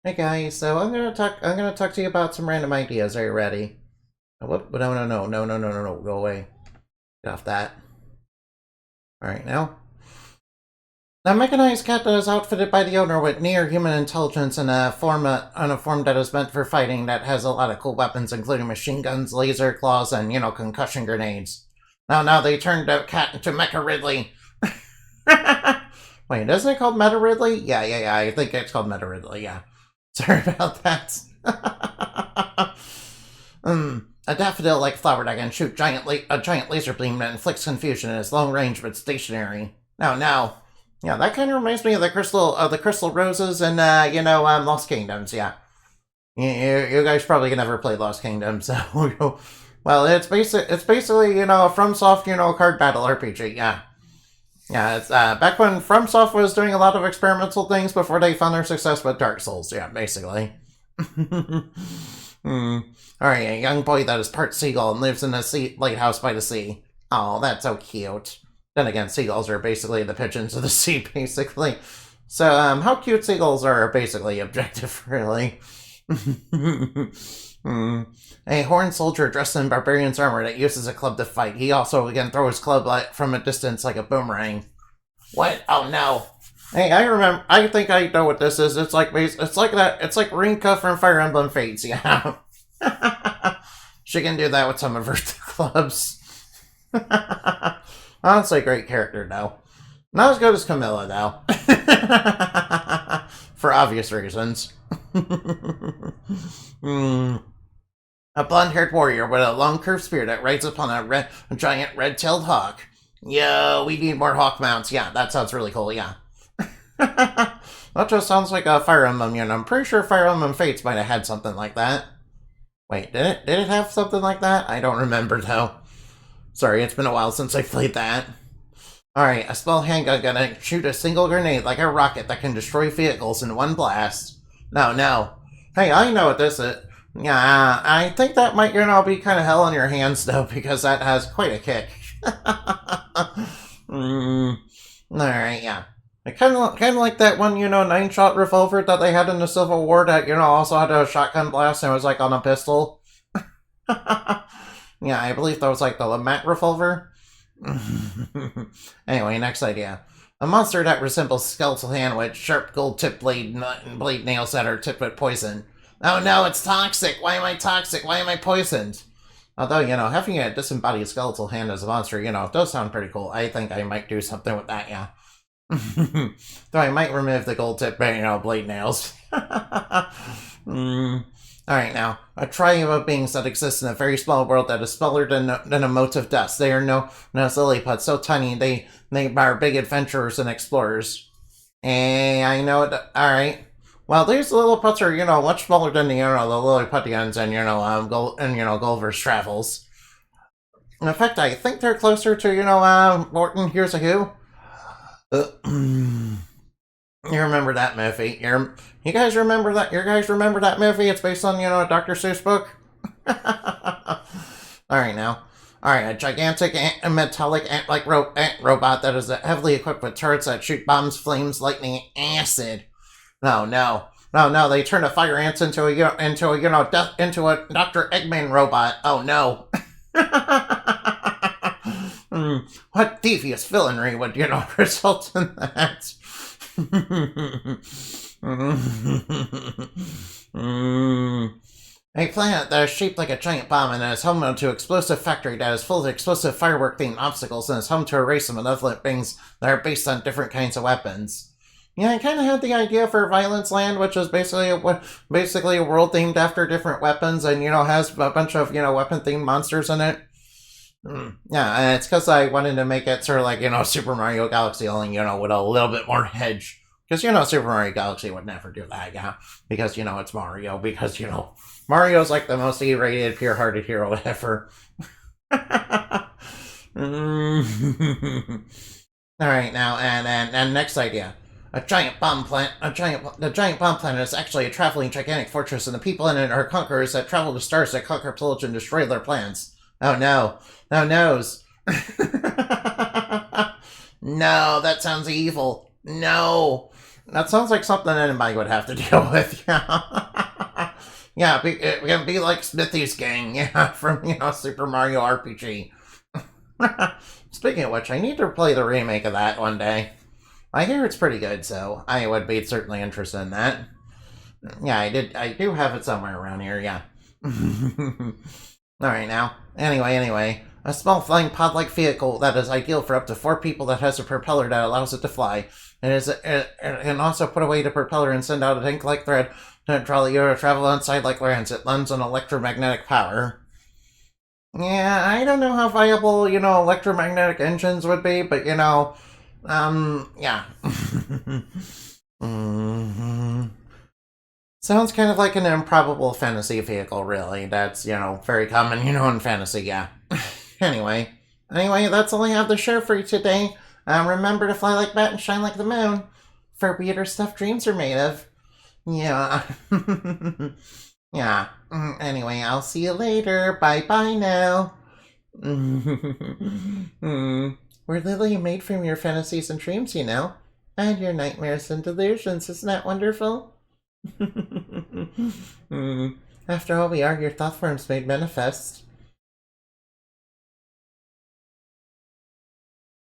Hey guys, so I'm gonna talk to you about some random ideas. Are you ready? Whoop, no, go away. Get off that. Alright, now. The mechanized cat that is outfitted by the owner with near human intelligence and a form that is meant for fighting that has a lot of cool weapons, including machine guns, laser claws, and concussion grenades. Now they turned the cat into Mecha Ridley. Wait, isn't it called Meta Ridley? Yeah, I think it's called Meta Ridley, yeah. Sorry about that. A daffodil-like flower that can shoot a giant laser beam that inflicts confusion and is long range but stationary. Now. Yeah, that kind of reminds me of the crystal roses and Lost Kingdoms. Yeah, you guys probably never played Lost Kingdoms, so well, it's basically a FromSoft card battle RPG. Yeah, it's back when FromSoft was doing a lot of experimental things before they found their success with Dark Souls. Yeah, basically. Alright, a young boy that is part seagull and lives in a lighthouse by the sea. Oh, that's so cute. Then again, seagulls are basically the pigeons of the sea, basically. So, how cute seagulls are basically objective, really. A horned soldier dressed in barbarian's armor that uses a club to fight. He also can throw his club from a distance like a boomerang. What? Oh no! Hey, I remember. I think I know what this is. It's like that. It's like Rinka from Fire Emblem Fates. Yeah, she can do that with some of her clubs. Honestly, great character though. Not as good as Camilla though, for obvious reasons. A blonde-haired warrior with a long curved spear that rides upon a giant red-tailed hawk. Yo, we need more hawk mounts. Yeah, that sounds really cool. Yeah. That just sounds like a Fire Emblem unit. I'm pretty sure Fire Emblem Fates might have had something like that. Wait, did it? Did it have something like that? I don't remember though. Sorry, it's been a while since I played that. Alright, a small handgun gonna shoot a single grenade like a rocket that can destroy vehicles in one blast. No. Hey, I know what this is. Yeah, I think that might, be kind of hell on your hands, though, because that has quite a kick. Alright, yeah. Kind of like that one, 9-shot revolver that they had in the Civil War that, also had a shotgun blast and it was, like, on a pistol. Yeah, I believe that was, like, the Lamette revolver. Anyway, next idea. A monster that resembles Skeletal Hand with sharp gold-tipped blade nails that are tipped with poison. Oh no, it's toxic! Why am I toxic? Why am I poisoned? Although, having a disembodied skeletal hand as a monster, it does sound pretty cool. I think I might do something with that, yeah. Though I might remove the gold-tipped, blade nails. Alright, now, a tribe of beings that exist in a very small world that is smaller than a mote of dust. They are no lilliputs, so tiny they are big adventurers and explorers. I know it. Alright. Well, these lilliputs are, much smaller than the Lilliputians and, Gulliver's Travels. In fact, I think they're closer to, Morton Here's a Who. You remember that movie? You guys remember that? You guys remember that movie? It's based on, a Dr. Seuss book. Alright, now. Alright, a gigantic metallic ant-like ant robot that is heavily equipped with turrets that shoot bombs, flames, lightning, acid. No, they turn the fire ants into a Dr. Eggman robot. Oh no. What devious villainy would, result in that? A planet that is shaped like a giant bomb and is home to an explosive factory that is full of explosive firework-themed obstacles and is home to a race of malevolent beings that are based on different kinds of weapons. Yeah, I kind of had the idea for Violence Land, which is basically a world themed after different weapons and, has a bunch of, weapon-themed monsters in it. Yeah, and it's because I wanted to make it sort of like, Super Mario Galaxy, only, with a little bit more hedge. Because, Super Mario Galaxy would never do that, yeah. Because, it's Mario. Because, Mario's like the most E-rated, pure-hearted hero ever. Alright, now, and next idea. The giant bomb planet is actually a traveling gigantic fortress, and the people in it are conquerors that travel to stars that conquer, pillage, and destroy their plans. Oh no. No, nose. No, that sounds evil. No. That sounds like something anybody would have to deal with, yeah. Yeah, it can be like Smithy's gang, yeah, from, Super Mario RPG. Speaking of which, I need to play the remake of that one day. I hear it's pretty good, so I would be certainly interested in that. Yeah, I do have it somewhere around here, yeah. Alright now. Anyway. A small flying pod-like vehicle that is ideal for up to 4 people that has a propeller that allows it to fly. It can also put away the propeller and send out a tank-like thread to draw you to travel outside like lands. It runs on electromagnetic power. Yeah, I don't know how viable, electromagnetic engines would be, but, yeah. mm-hmm. Sounds kind of like an improbable fantasy vehicle, really. That's, very common, in fantasy, yeah. Anyway, that's all I have to share for you today. Remember to fly like bat and shine like the moon. For weirder stuff dreams are made of. Yeah. Yeah. Anyway, I'll see you later. Bye-bye now. We're literally made from your fantasies and dreams, and your nightmares and delusions. Isn't that wonderful? After all, we are your thought forms made manifest.